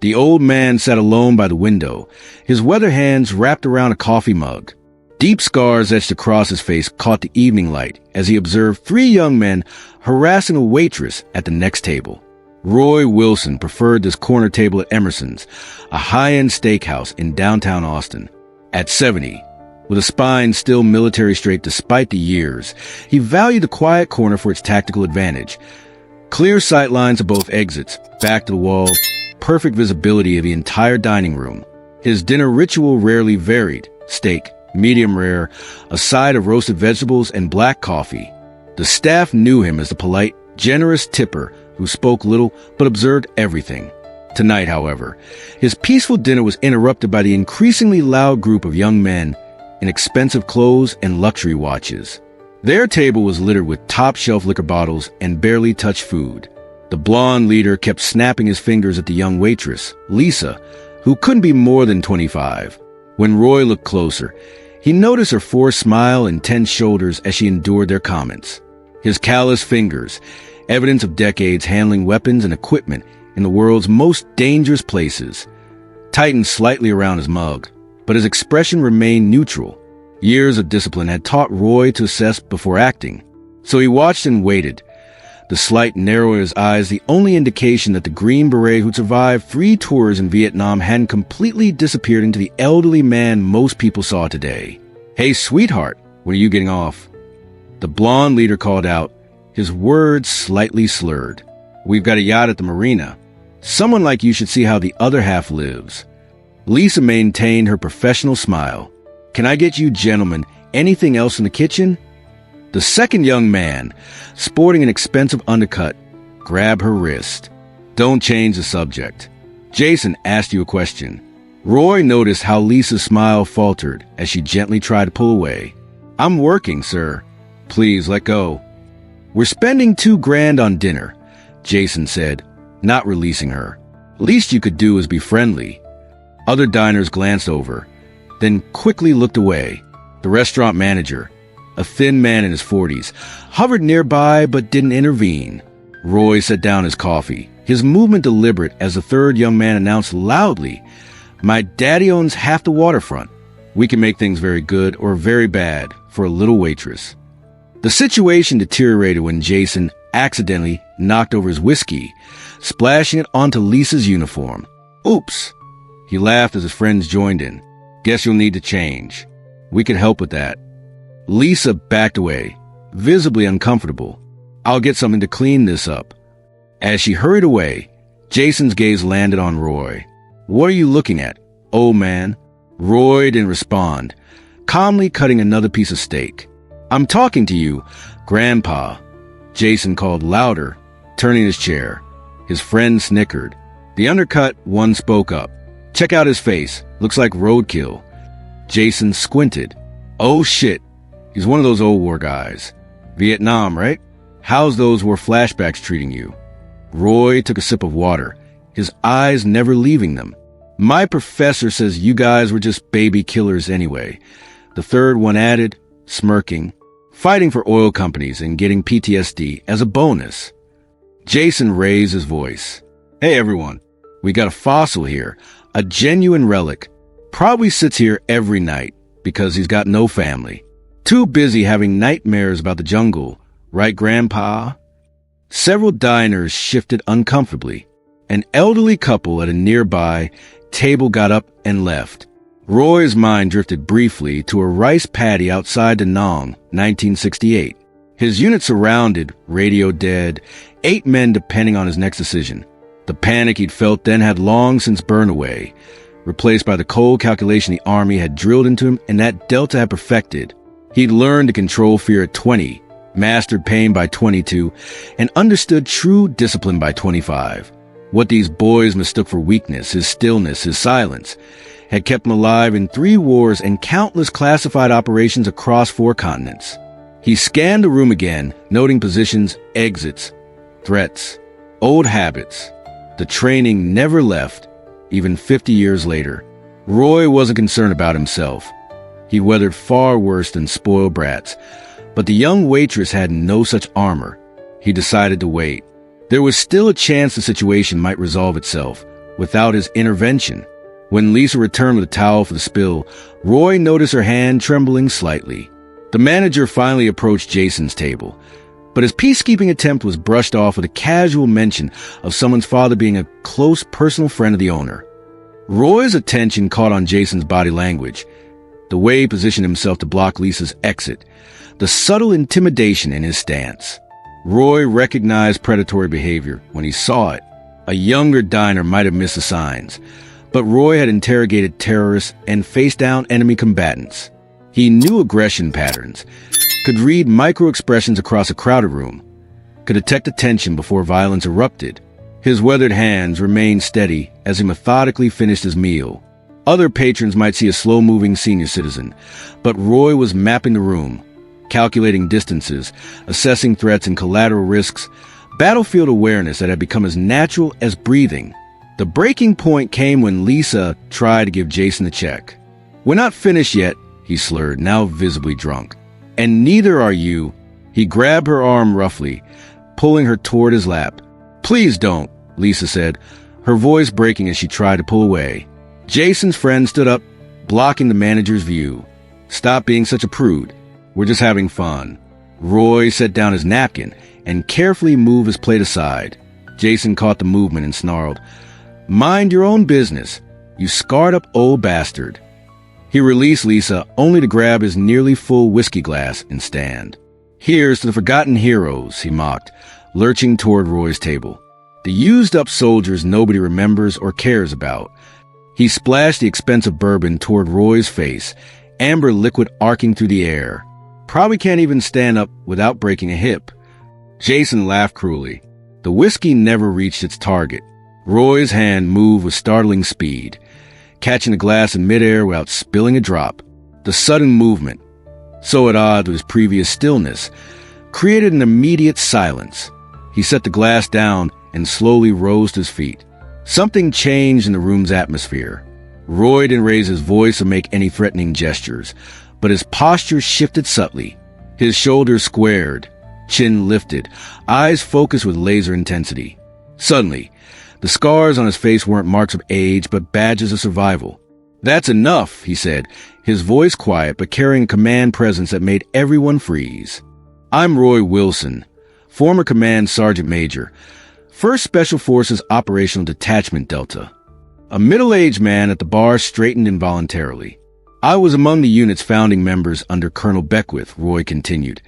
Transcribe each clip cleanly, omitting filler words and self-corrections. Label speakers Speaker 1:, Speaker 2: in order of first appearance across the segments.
Speaker 1: The old man sat alone by the window, his weather hands wrapped around a coffee mug. Deep scars etched across his face caught the evening light as he observed three young men harassing a waitress at the next table. Roy Wilson preferred this corner table at Emerson's, a high-end steakhouse in downtown Austin. At 70, with a spine still military straight despite the years, he valued the quiet corner for its tactical advantage. Clear sight lines of both exits, back to the wall, perfect visibility of the entire dining room. His dinner ritual rarely varied: steak, medium rare, a side of roasted vegetables, and black coffee. The staff knew him as the polite, generous tipper who spoke little but observed everything. Tonight, however, his peaceful dinner was interrupted by the increasingly loud group of young men in expensive clothes and luxury watches. Their table was littered with top-shelf liquor bottles and barely touched food. The blonde leader kept snapping his fingers at the young waitress, Lisa, who couldn't be more than 25. When Roy looked closer, he noticed her forced smile and tense shoulders as she endured their comments. His callous fingers, evidence of decades handling weapons and equipment in the world's most dangerous places, tightened slightly around his mug, but his expression remained neutral. Years of discipline had taught Roy to assess before acting, so he watched and waited. The slight narrow in his eyes, the only indication that the Green Beret who'd survived 3 tours in Vietnam hadn't completely disappeared into the elderly man most people saw today. "Hey, sweetheart, when are you getting off?" The blonde leader called out, his words slightly slurred. "We've got a yacht at the marina. Someone like you should see how the other half lives." Lisa maintained her professional smile. "Can I get you gentlemen anything else in the kitchen?" The second young man, sporting an expensive undercut, grabbed her wrist. "Don't change the subject. Jason asked you a question." Roy noticed how Lisa's smile faltered as she gently tried to pull away. "I'm working, sir. Please let go." "We're spending $2,000 on dinner," Jason said, not releasing her. "Least you could do is be friendly." Other diners glanced over, then quickly looked away. The restaurant manager, a thin man in his 40s, hovered nearby but didn't intervene. Roy set down his coffee, his movement deliberate as the third young man announced loudly, "My daddy owns half the waterfront. We can make things very good or very bad for a little waitress." The situation deteriorated when Jason accidentally knocked over his whiskey, splashing it onto Lisa's uniform. "Oops." He laughed as his friends joined in. "Guess you'll need to change. We could help with that." Lisa backed away, visibly uncomfortable. "I'll get something to clean this up." As she hurried away, Jason's gaze landed on Roy. "What are you looking at, old man?" Roy didn't respond, calmly cutting another piece of steak. "I'm talking to you, Grandpa," Jason called louder, turning his chair. His friend snickered. The undercut one spoke up. "Check out his face. Looks like roadkill." Jason squinted. "Oh shit. He's one of those old war guys. Vietnam, right? How's those war flashbacks treating you?" Roy took a sip of water, his eyes never leaving them. "My professor says you guys were just baby killers anyway," the third one added, smirking. "Fighting for oil companies and getting PTSD as a bonus." Jason raised his voice. "Hey everyone, we got a fossil here, a genuine relic. Probably sits here every night because he's got no family. Too busy having nightmares about the jungle, right, Grandpa?" Several diners shifted uncomfortably. An elderly couple at a nearby table got up and left. Roy's mind drifted briefly to a rice paddy outside Da Nang, 1968. His unit surrounded, radio dead, 8 men depending on his next decision. The panic he'd felt then had long since burned away, replaced by the cold calculation the Army had drilled into him and that Delta had perfected. He'd learned to control fear at 20, mastered pain by 22, and understood true discipline by 25. What these boys mistook for weakness, his stillness, his silence, had kept him alive in 3 wars and countless classified operations across 4 continents. He scanned the room again, noting positions, exits, threats, old habits. The training never left, even 50 years later. Roy wasn't concerned about himself. He weathered far worse than spoiled brats, but the young waitress had no such armor. He decided to wait. There was still a chance the situation might resolve itself, without his intervention. When Lisa returned with a towel for the spill, Roy noticed her hand trembling slightly. The manager finally approached Jason's table, but his peacekeeping attempt was brushed off with a casual mention of someone's father being a close personal friend of the owner. Roy's attention caught on Jason's body language, the way he positioned himself to block Lisa's exit, the subtle intimidation in his stance. Roy recognized predatory behavior when he saw it. A younger diner might have missed the signs, but Roy had interrogated terrorists and faced down enemy combatants. He knew aggression patterns, could read micro-expressions across a crowded room, could detect attention before violence erupted. His weathered hands remained steady as he methodically finished his meal. Other patrons might see a slow-moving senior citizen, but Roy was mapping the room, calculating distances, assessing threats and collateral risks, battlefield awareness that had become as natural as breathing. The breaking point came when Lisa tried to give Jason a check. "We're not finished yet," he slurred, now visibly drunk. "And neither are you." He grabbed her arm roughly, pulling her toward his lap. "Please don't," Lisa said, her voice breaking as she tried to pull away. Jason's friend stood up, blocking the manager's view. "Stop being such a prude. We're just having fun." Roy set down his napkin and carefully moved his plate aside. Jason caught the movement and snarled, "Mind your own business, you scarred-up old bastard." He released Lisa only to grab his nearly full whiskey glass and stand. "Here's to the forgotten heroes," he mocked, lurching toward Roy's table. "The used-up soldiers nobody remembers or cares about." He splashed the expensive bourbon toward Roy's face, amber liquid arcing through the air. "Probably can't even stand up without breaking a hip." Jason laughed cruelly. The whiskey never reached its target. Roy's hand moved with startling speed, catching the glass in midair without spilling a drop. The sudden movement, so at odds with his previous stillness, created an immediate silence. He set the glass down and slowly rose to his feet. Something changed in the room's atmosphere. Roy didn't raise his voice or make any threatening gestures, but his posture shifted subtly. His shoulders squared, chin lifted, eyes focused with laser intensity. Suddenly, the scars on his face weren't marks of age, but badges of survival. "That's enough," he said, his voice quiet but carrying a command presence that made everyone freeze. "I'm Roy Wilson, former Command Sergeant Major, 1st Special Forces Operational Detachment Delta." A middle-aged man at the bar straightened involuntarily. "I was among the unit's founding members under Colonel Beckwith," Roy continued,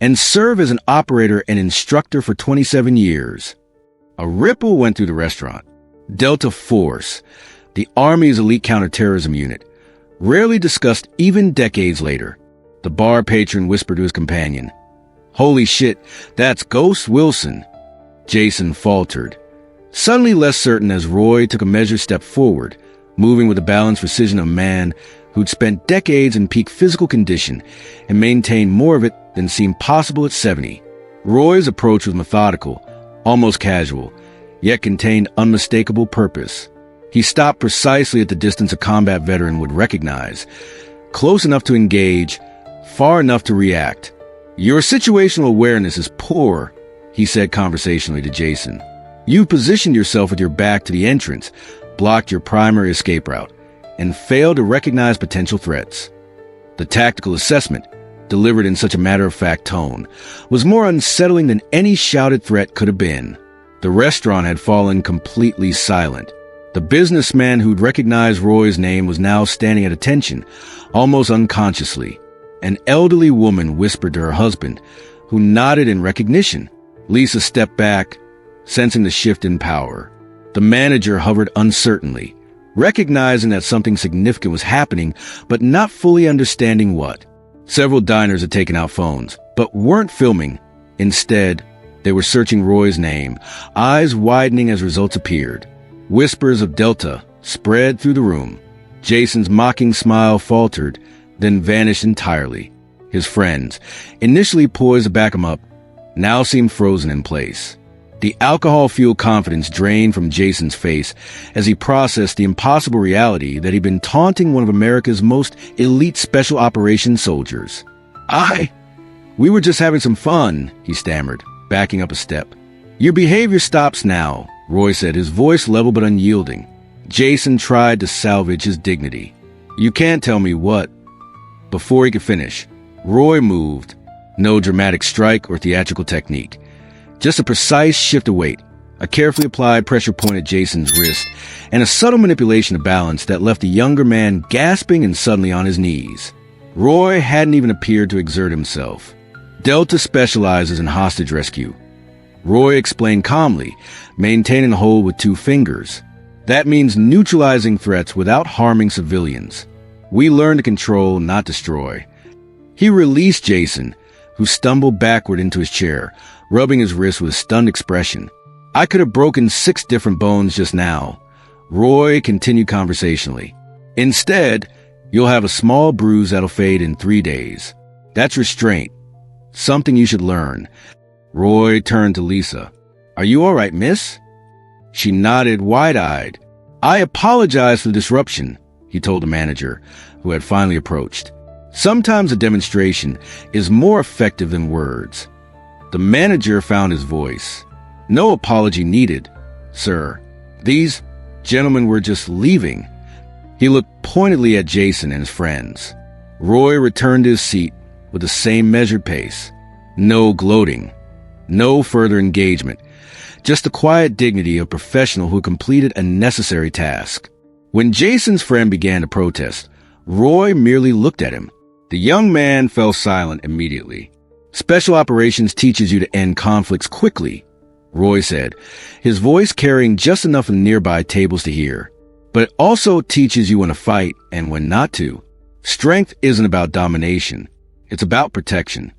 Speaker 1: "and served as an operator and instructor for 27 years. A ripple went through the restaurant. Delta Force, the Army's elite counterterrorism unit, rarely discussed even decades later. The bar patron whispered to his companion, "Holy shit, that's Ghost Wilson." Jason faltered, suddenly less certain as Roy took a measured step forward, moving with the balanced precision of a man who'd spent decades in peak physical condition and maintained more of it than seemed possible at 70. Roy's approach was methodical, almost casual, yet contained unmistakable purpose. He stopped precisely at the distance a combat veteran would recognize, close enough to engage, far enough to react. "Your situational awareness is poor," he said conversationally to Jason. "You positioned yourself with your back to the entrance, blocked your primary escape route, and failed to recognize potential threats." The tactical assessment, delivered in such a matter-of-fact tone, was more unsettling than any shouted threat could have been. The restaurant had fallen completely silent. The businessman who'd recognized Roy's name was now standing at attention, almost unconsciously. An elderly woman whispered to her husband, who nodded in recognition. Lisa stepped back, sensing the shift in power. The manager hovered uncertainly, recognizing that something significant was happening, but not fully understanding what. Several diners had taken out phones, but weren't filming. Instead, they were searching Roy's name, eyes widening as results appeared. Whispers of Delta spread through the room. Jason's mocking smile faltered, then vanished entirely. His friends, initially poised to back him up, now seemed frozen in place. The alcohol-fueled confidence drained from Jason's face as he processed the impossible reality that he'd been taunting one of America's most elite special operations soldiers. We were just having some fun," he stammered, backing up a step. "Your behavior stops now," Roy said, his voice level but unyielding. Jason tried to salvage his dignity. You can't tell me what. Before he could finish, Roy moved. No dramatic strike or theatrical technique. Just a precise shift of weight, a carefully applied pressure point at Jason's wrist, and a subtle manipulation of balance that left the younger man gasping and suddenly on his knees. Roy hadn't even appeared to exert himself. Delta specializes in hostage rescue. Roy explained calmly, maintaining the hold with 2 fingers. That means neutralizing threats without harming civilians. We learn to control, not destroy. He released Jason, who stumbled backward into his chair, rubbing his wrist with a stunned expression. I could have broken 6 different bones just now. Roy continued conversationally. Instead, you'll have a small bruise that'll fade in 3 days. That's restraint. Something you should learn. Roy turned to Lisa. Are you all right, miss? She nodded wide-eyed. I apologize for the disruption, he told the manager, who had finally approached. Sometimes a demonstration is more effective than words. The manager found his voice. No apology needed, sir. These gentlemen were just leaving. He looked pointedly at Jason and his friends. Roy returned to his seat with the same measured pace. No gloating. No further engagement. Just the quiet dignity of a professional who completed a necessary task. When Jason's friend began to protest, Roy merely looked at him. The young man fell silent immediately. Special operations teaches you to end conflicts quickly, Roy said, his voice carrying just enough of nearby tables to hear. But it also teaches you when to fight and when not to. Strength isn't about domination. It's about protection.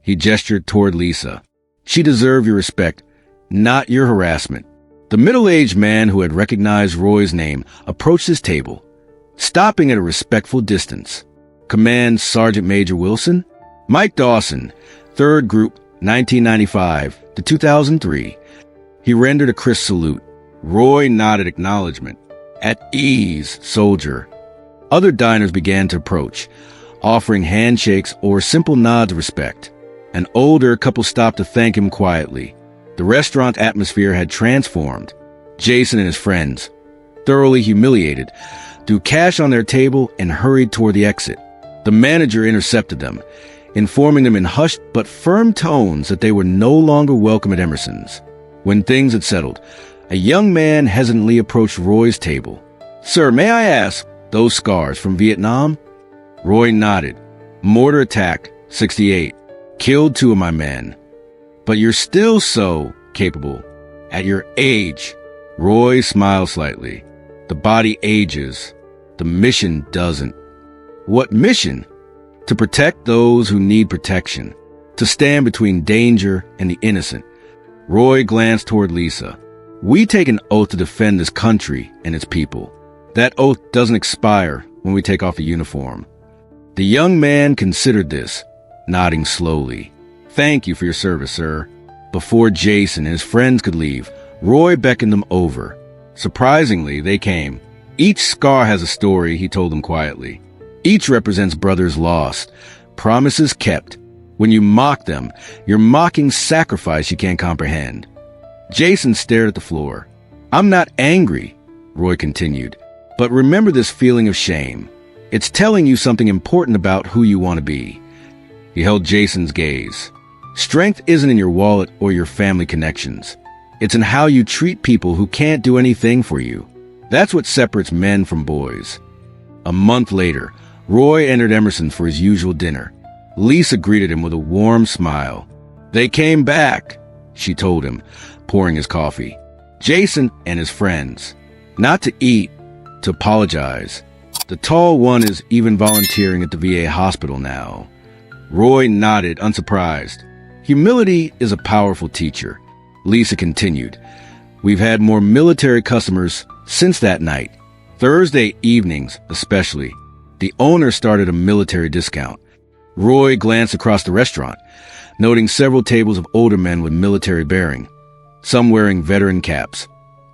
Speaker 1: He gestured toward Lisa. She deserved your respect, not your harassment. The middle-aged man who had recognized Roy's name approached his table, stopping at a respectful distance. Command Sergeant Major Wilson? Mike Dawson, 3rd Group, 1995 to 2003. He rendered a crisp salute. Roy nodded acknowledgement. At ease, soldier. Other diners began to approach, offering handshakes or simple nods of respect. An older couple stopped to thank him quietly. The restaurant atmosphere had transformed. Jason and his friends, thoroughly humiliated, threw cash on their table and hurried toward the exit. The manager intercepted them, informing them in hushed but firm tones that they were no longer welcome at Emerson's. When things had settled, a young man hesitantly approached Roy's table. Sir, may I ask, those scars from Vietnam? Roy nodded. Mortar attack, 68. Killed 2 of my men. But you're still so capable. At your age. Roy smiled slightly. The body ages. The mission doesn't. What mission? To protect those who need protection. To stand between danger and the innocent. Roy glanced toward Lisa. We take an oath to defend this country and its people. That oath doesn't expire when we take off a uniform. The young man considered this, nodding slowly. Thank you for your service, sir. Before Jason and his friends could leave, Roy beckoned them over. Surprisingly, they came. Each scar has a story, he told them quietly. Each represents brothers lost, promises kept. When you mock them, you're mocking sacrifice you can't comprehend. Jason stared at the floor. I'm not angry, Roy continued, but remember this feeling of shame. It's telling you something important about who you want to be. He held Jason's gaze. Strength isn't in your wallet or your family connections. It's in how you treat people who can't do anything for you. That's what separates men from boys. A month later, Roy entered Emerson for his usual dinner. Lisa greeted him with a warm smile. They came back, she told him, pouring his coffee. Jason and his friends. Not to eat, to apologize. The tall one is even volunteering at the VA hospital now. Roy nodded, unsurprised. Humility is a powerful teacher. Lisa continued. We've had more military customers since that night. Thursday evenings, especially. The owner started a military discount. Roy glanced across the restaurant, noting several tables of older men with military bearing. Some wearing veteran caps,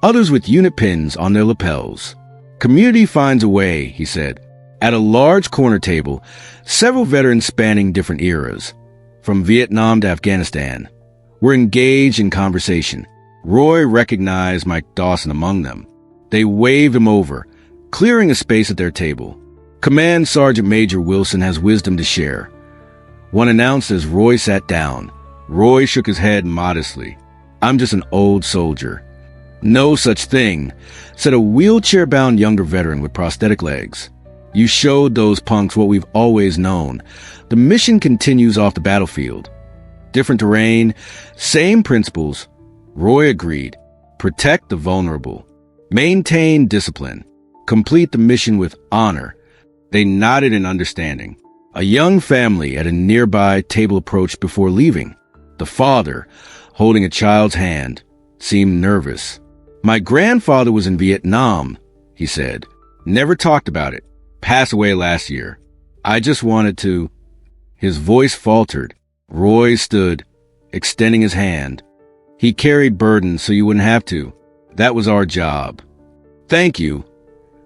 Speaker 1: others with unit pins on their lapels. Community finds a way, he said. At a large corner table, several veterans spanning different eras, from Vietnam to Afghanistan, were engaged in conversation. Roy recognized Mike Dawson among them. They waved him over, clearing a space at their table. Command Sergeant Major Wilson has wisdom to share. One announced as Roy sat down. Roy shook his head modestly. I'm just an old soldier. No such thing, said a wheelchair-bound younger veteran with prosthetic legs. You showed those punks what we've always known. The mission continues off the battlefield. Different terrain, same principles. Roy agreed. Protect the vulnerable. Maintain discipline. Complete the mission with honor. They nodded in understanding. A young family at a nearby table approached before leaving. The father, holding a child's hand, seemed nervous. My grandfather was in Vietnam, he said. Never talked about it. Passed away last year. I just wanted to... His voice faltered. Roy stood, extending his hand. He carried burdens so you wouldn't have to. That was our job. Thank you,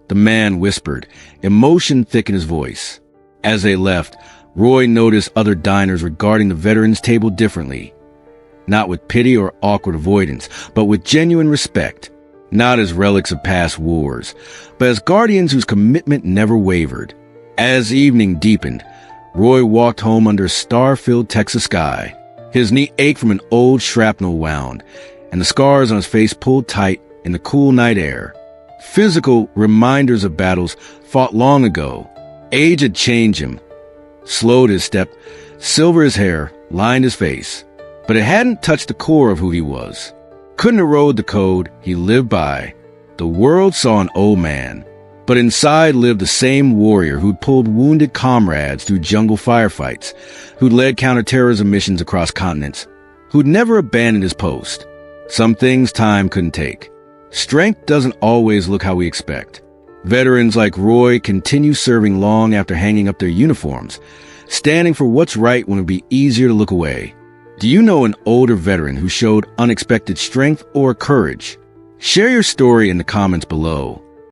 Speaker 1: the man whispered, emotion thick in his voice. As they left, Roy noticed other diners regarding the veterans' table differently. Not with pity or awkward avoidance, but with genuine respect. Not as relics of past wars, but as guardians whose commitment never wavered. As evening deepened, Roy walked home under a star-filled Texas sky. His knee ached from an old shrapnel wound, and the scars on his face pulled tight in the cool night air. Physical reminders of battles fought long ago. Age had changed him, slowed his step, silvered his hair, lined his face. But it hadn't touched the core of who he was. Couldn't erode the code he lived by. The world saw an old man, but inside lived the same warrior who'd pulled wounded comrades through jungle firefights, who'd led counterterrorism missions across continents, who'd never abandoned his post. Some things time couldn't take. Strength doesn't always look how we expect. Veterans like Roy continue serving long after hanging up their uniforms, standing for what's right when it'd be easier to look away. Do you know an older veteran who showed unexpected strength or courage? Share your story in the comments below.